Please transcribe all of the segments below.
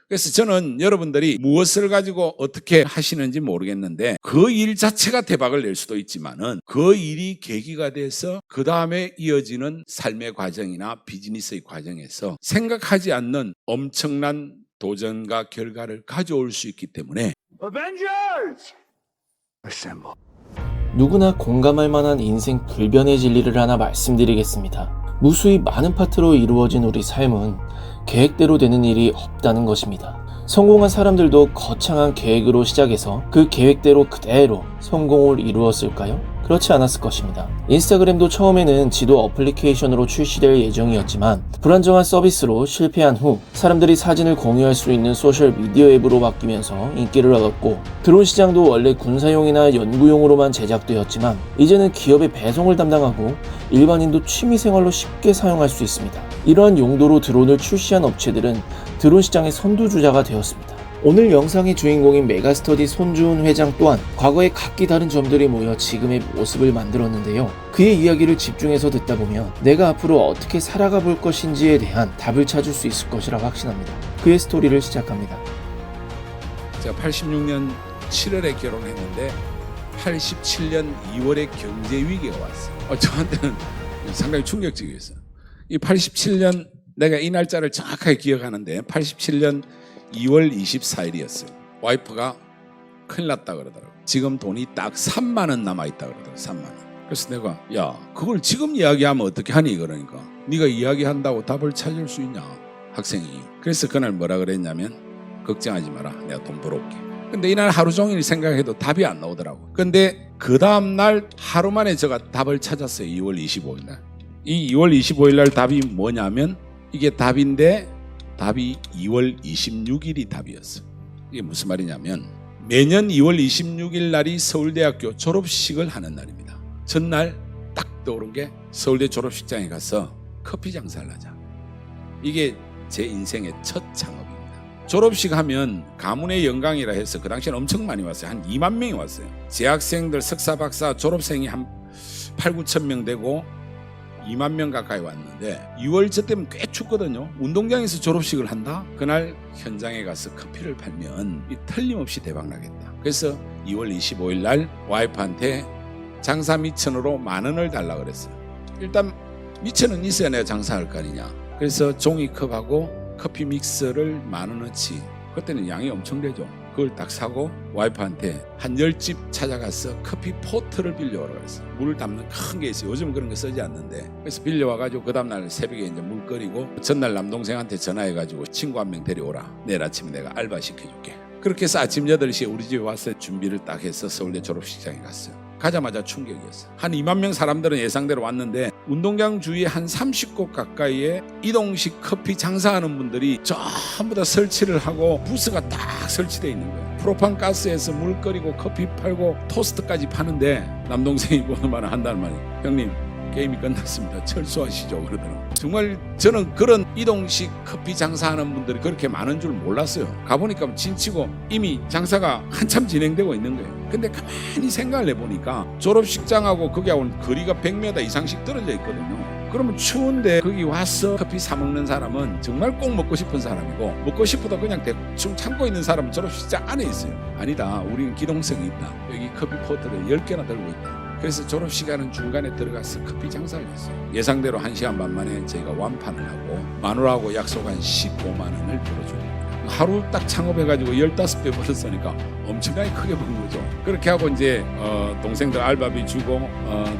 그래서 저는 여러분들이 무엇을 가지고 어떻게 하시는지 모르겠는데 그 일 자체가 대박을 낼 수도 있지만은 그 일이 계기가 돼서 그 다음에 이어지는 삶의 과정이나 비즈니스의 과정에서 생각하지 않는 엄청난 도전과 결과를 가져올 수 있기 때문에 Avengers! Assemble. 누구나 공감할 만한 인생 불변의 진리를 하나 말씀드리겠습니다. 무수히 많은 파트로 이루어진 우리 삶은 계획대로 되는 일이 없다는 것입니다. 성공한 사람들도 거창한 계획으로 시작해서 그 계획대로 그대로 성공을 이루었을까요? 그렇지 않았을 것입니다. 인스타그램도 처음에는 지도 어플리케이션으로 출시될 예정이었지만 불안정한 서비스로 실패한 후 사람들이 사진을 공유할 수 있는 소셜미디어 앱으로 바뀌면서 인기를 얻었고, 드론 시장도 원래 군사용이나 연구용으로만 제작되었지만 이제는 기업의 배송을 담당하고 일반인도 취미생활로 쉽게 사용할 수 있습니다. 이러한 용도로 드론을 출시한 업체들은 드론 시장의 선두주자가 되었습니다. 오늘 영상의 주인공인 메가스터디 손주훈 회장 또한 과거의 각기 다른 점들이 모여 지금의 모습을 만들었는데요. 그의 이야기를 집중해서 듣다 보면 내가 앞으로 어떻게 살아가 볼 것인지에 대한 답을 찾을 수 있을 것이라 확신합니다. 그의 스토리를 시작합니다. 제가 86년 7월에 결혼했는데 87년 2월에 경제 위기가 왔어요. 저한테는 상당히 충격적이었어요. 이 87년 내가 이 날짜를 정확하게 기억하는데 87년 2월 24일이었어요. 와이프가 큰일 났다 그러더라고. 지금 돈이 딱 3만 원 남아있다 그러더라고. 3만 원. 그래서 내가 야 그걸 지금 이야기하면 어떻게 하니 그러니까 네가 이야기한다고 답을 찾을 수 있냐 학생이. 그래서 그날 뭐라 그랬냐면 걱정하지 마라 내가 돈 벌어올게. 근데 이날 하루 종일 생각해도 답이 안 나오더라고. 근데 그 다음날 하루 만에 제가 답을 찾았어요. 2월 25일 날. 이 2월 25일 날 답이 뭐냐면 이게 답인데 답이 2월 26일이 답이었어. 이게 무슨 말이냐면 매년 2월 26일 날이 서울대학교 졸업식을 하는 날입니다. 전날 딱 떠오른 게 서울대 졸업식장에 가서 커피 장사를 하자. 이게 제 인생의 첫 창업입니다. 졸업식 하면 가문의 영광이라 해서 그 당시에는 엄청 많이 왔어요. 한 2만 명이 왔어요. 재학생들, 석사, 박사, 졸업생이 한 8, 9천 명 되고 2만 명 가까이 왔는데 6월 저 때면 꽤 춥거든요. 운동장에서 졸업식을 한다? 그날 현장에 가서 커피를 팔면 이 틀림없이 대박 나겠다. 그래서 2월 25일 날 와이프한테 장사 미천으로 10,000원을 달라 그랬어요. 일단 미천은 있어야 내가 장사할 거 아니냐. 그래서 종이컵하고 커피 믹서를 10,000원어치, 그때는 양이 엄청 되죠. 그걸 딱 사고 와이프한테 한 10집 찾아가서 커피 포트를 빌려오라고 그랬어요. 물 담는 큰 게 있어요. 요즘 그런 거 쓰지 않는데. 그래서 빌려와가지고 그 다음날 새벽에 이제 물 끓이고 전날 남동생한테 전화해가지고 친구 한 명 데려오라. 내일 아침에 내가 알바 시켜줄게. 그렇게 해서 아침 8시에 우리 집에 와서 준비를 딱 해서 서울대 졸업식장에 갔어요. 가자마자 충격이었어요. 한 2만 명 사람들은 예상대로 왔는데 운동장 주위에 한 30곳 가까이에 이동식 커피 장사하는 분들이 전부 다 설치를 하고 부스가 딱 설치되어 있는 거예요. 프로판 가스에서 물 끓이고 커피 팔고 토스트까지 파는데 남동생이 보는 말을 한다는 말이 형님 게임이 끝났습니다. 철수하시죠 그러더라고요. 정말 저는 그런 이동식 커피 장사하는 분들이 그렇게 많은 줄 몰랐어요. 가보니까 진치고 이미 장사가 한참 진행되고 있는 거예요. 근데 가만히 생각을 해보니까 졸업식장하고 거기하고는 거리가 100m 이상씩 떨어져 있거든요. 그러면 추운데 거기 와서 커피 사 먹는 사람은 정말 꼭 먹고 싶은 사람이고 먹고 싶어도 그냥 대충 참고 있는 사람은 졸업식장 안에 있어요. 아니다. 우리는 기동성이 있다. 여기 커피 포트를 10개나 들고 있다. 그래서 졸업시간은 중간에 들어가서 커피 장사를 했어요. 예상대로 1시간 반 만에 저희가 완판을 하고 마누라하고 약속한 15만 원을 벌어줍니다. 하루 딱 창업해가지고 15배 벌었으니까 엄청나게 크게 번 거죠. 그렇게 하고 이제 동생들 알바비 주고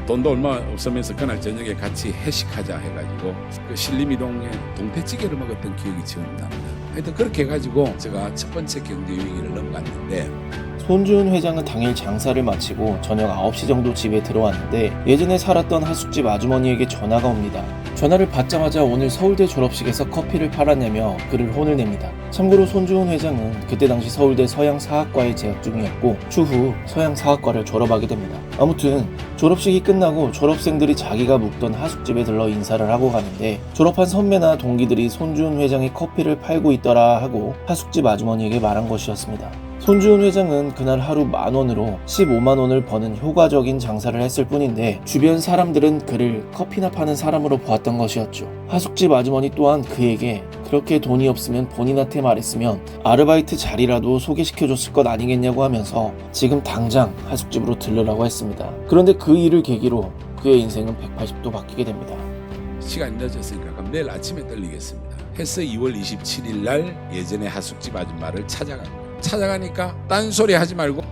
돈도 얼마 없으면서 그날 저녁에 같이 회식하자 해가지고 그 신림이동에 동태찌개를 먹었던 기억이 지금 납니다. 하여튼 그렇게 해가지고 제가 첫 번째 경제 위기를 넘어갔는데 손주훈 회장은 당일 장사를 마치고 저녁 9시 정도 집에 들어왔는데 예전에 살았던 하숙집 아주머니에게 전화가 옵니다. 전화를 받자마자 오늘 서울대 졸업식에서 커피를 팔았냐며 그를 혼을 냅니다. 참고로 손주훈 회장은 그때 당시 서울대 서양사학과에 재학 중이었고 추후 서양사학과를 졸업하게 됩니다. 아무튼 졸업식이 끝나고 졸업생들이 자기가 묵던 하숙집에 들러 인사를 하고 가는데 졸업한 선배나 동기들이 손주훈 회장이 커피를 팔고 있더라 하고 하숙집 아주머니에게 말한 것이었습니다. 손주은 회장은 그날 하루 10,000원으로 150,000원을 버는 효과적인 장사를 했을 뿐인데 주변 사람들은 그를 커피나 파는 사람으로 보았던 것이었죠. 하숙집 아주머니 또한 그에게 그렇게 돈이 없으면 본인한테 말했으면 아르바이트 자리라도 소개시켜줬을 것 아니겠냐고 하면서 지금 당장 하숙집으로 들르라고 했습니다. 그런데 그 일을 계기로 그의 인생은 180도 바뀌게 됩니다. 시간이 늦었으니까 그럼 내일 아침에 떨리겠습니다 해서 2월 27일 날 예전에 하숙집 아줌마를 찾아가니까 딴소리 하지 말고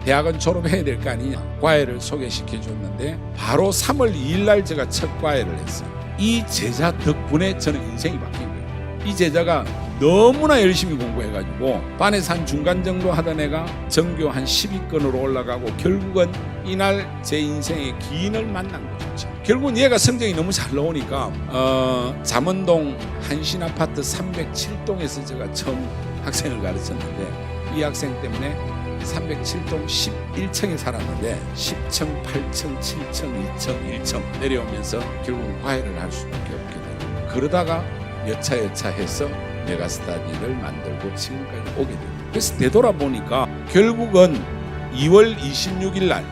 대학은 졸업해야 될 거 아니냐, 과외를 소개시켜 줬는데 바로 3월 2일 날 제가 첫 과외를 했어요. 이 제자 덕분에 저는 인생이 바뀐 거예요. 이 제자가 너무나 열심히 공부해가지고 반에서 한 중간 정도 하던 애가 전교 한 10위권으로 올라가고 결국은 이날 제 인생의 기인을 만난 거죠. 결국은 얘가 성적이 너무 잘 나오니까 잠원동 한신아파트 307동에서 제가 처음 학생을 가르쳤는데 이 학생 때문에 307동 11층에 살았는데 10층, 8층, 7층, 2층, 1층 내려오면서 결국 과외를 할 수밖에 없게 되고 그러다가 여차 해서 메가스터디를 만들고 지금까지 오게 됩니다. 그래서 되돌아보니까 결국은 2월 26일 날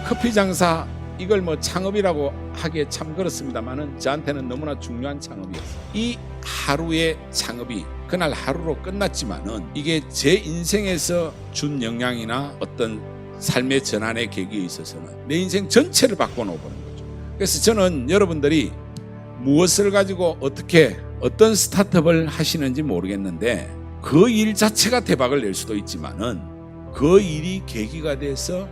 커피 장사 이걸 뭐 창업이라고 하기에 참 그렇습니다만은 저한테는 너무나 중요한 창업이었어요. 이 하루의 창업이 그날 하루로 끝났지만은 이게 제 인생에서 준 영향이나 어떤 삶의 전환의 계기에 있어서는 내 인생 전체를 바꿔놓은 거죠. 그래서 저는 여러분들이 무엇을 가지고 어떤 스타트업을 하시는지 모르겠는데 그 일 자체가 대박을 낼 수도 있지만은 그 일이 계기가 돼서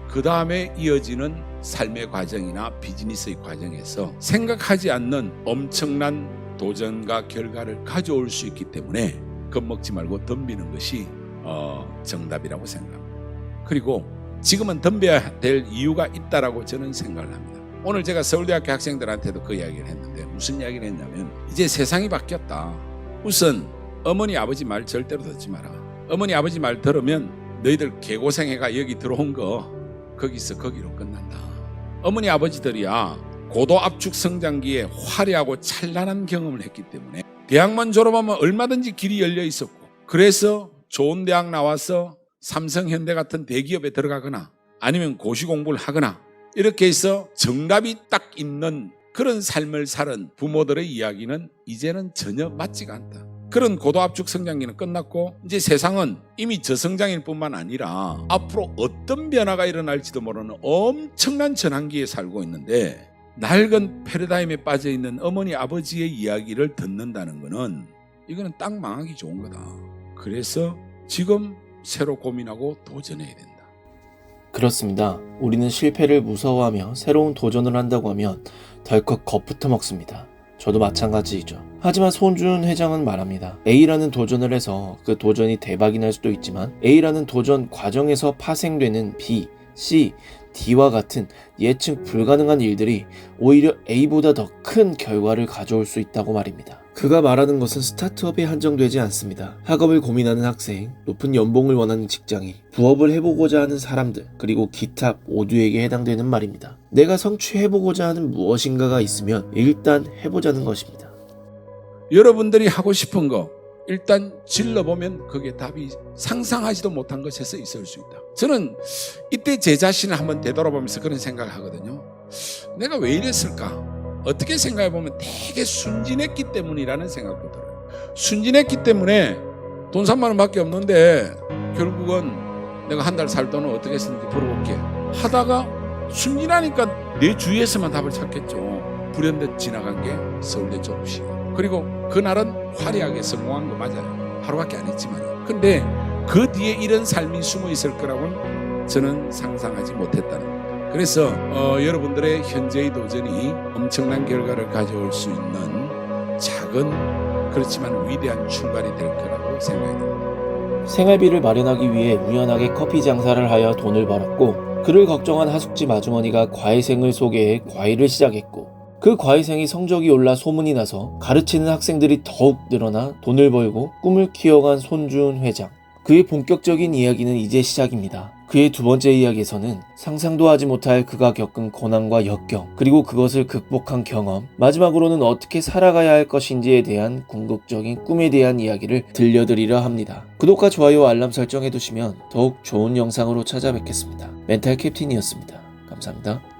그 다음에 이어지는 삶의 과정이나 비즈니스의 과정에서 생각하지 않는 엄청난 도전과 결과를 가져올 수 있기 때문에 겁먹지 말고 덤비는 것이 정답이라고 생각합니다. 그리고 지금은 덤벼야 될 이유가 있다라고 저는 생각을 합니다. 오늘 제가 서울대학교 학생들한테도 그 이야기를 했는데 무슨 이야기를 했냐면 이제 세상이 바뀌었다. 우선 어머니 아버지 말 절대로 듣지 마라. 어머니 아버지 말 들으면 너희들 개고생해가 여기 들어온 거 거기서 거기로 끝난다. 어머니 아버지들이야 고도 압축 성장기에 화려하고 찬란한 경험을 했기 때문에 대학만 졸업하면 얼마든지 길이 열려 있었고 그래서 좋은 대학 나와서 삼성 현대 같은 대기업에 들어가거나 아니면 고시 공부를 하거나 이렇게 해서 정답이 딱 있는 그런 삶을 살은 부모들의 이야기는 이제는 전혀 맞지가 않다. 그런 고도압축 성장기는 끝났고 이제 세상은 이미 저성장일 뿐만 아니라 앞으로 어떤 변화가 일어날지도 모르는 엄청난 전환기에 살고 있는데 낡은 패러다임에 빠져있는 어머니 아버지의 이야기를 듣는다는 거는 이거는 딱 망하기 좋은 거다. 그래서 지금 새로 고민하고 도전해야 된다. 그렇습니다. 우리는 실패를 무서워하며 새로운 도전을 한다고 하면 덜컥 겁부터 먹습니다. 저도 마찬가지이죠. 하지만 손주은 회장은 말합니다. A라는 도전을 해서 그 도전이 대박이 날 수도 있지만 A라는 도전 과정에서 파생되는 B, C, D와 같은 예측 불가능한 일들이 오히려 A보다 더 큰 결과를 가져올 수 있다고 말입니다. 그가 말하는 것은 스타트업에 한정되지 않습니다. 학업을 고민하는 학생, 높은 연봉을 원하는 직장인, 부업을 해보고자 하는 사람들, 그리고 기타 모두에게 해당되는 말입니다. 내가 성취해보고자 하는 무엇인가가 있으면 일단 해보자는 것입니다. 여러분들이 하고 싶은 거 일단 질러보면 그게 답이 상상하지도 못한 것에서 있을 수 있다. 저는 이때 제 자신을 한번 되돌아보면서 그런 생각을 하거든요. 내가 왜 이랬을까? 어떻게 생각해보면 되게 순진했기 때문이라는 생각도 들어요. 순진했기 때문에 돈 3만 원밖에 없는데 결국은 내가 한 달 살 돈은 어떻게 쓰는지 벌어볼게 하다가 순진하니까 내 주위에서만 답을 찾겠죠. 불현듯 지나간 게 서울대 졸업식. 그리고 그날은 화려하게 성공한 거 맞아요. 하루밖에 안 했지만. 근데 그 뒤에 이런 삶이 숨어 있을 거라고는 저는 상상하지 못했다는 거예요. 그래서 여러분들의 현재의 도전이 엄청난 결과를 가져올 수 있는 작은 그렇지만 위대한 출발이 될 거라고 생각이 듭니다. 생활비를 마련하기 위해 우연하게 커피 장사를 하여 돈을 벌었고 그를 걱정한 하숙집 아주머니가 과외생을 소개해 과외를 시작했고 그 과외생이 성적이 올라 소문이 나서 가르치는 학생들이 더욱 늘어나 돈을 벌고 꿈을 키워간 손주은 회장. 그의 본격적인 이야기는 이제 시작입니다. 그의 두 번째 이야기에서는 상상도 하지 못할 그가 겪은 고난과 역경, 그리고 그것을 극복한 경험, 마지막으로는 어떻게 살아가야 할 것인지에 대한 궁극적인 꿈에 대한 이야기를 들려드리려 합니다. 구독과 좋아요, 알람 설정해두시면 더욱 좋은 영상으로 찾아뵙겠습니다. 멘탈 캡틴이었습니다. 감사합니다.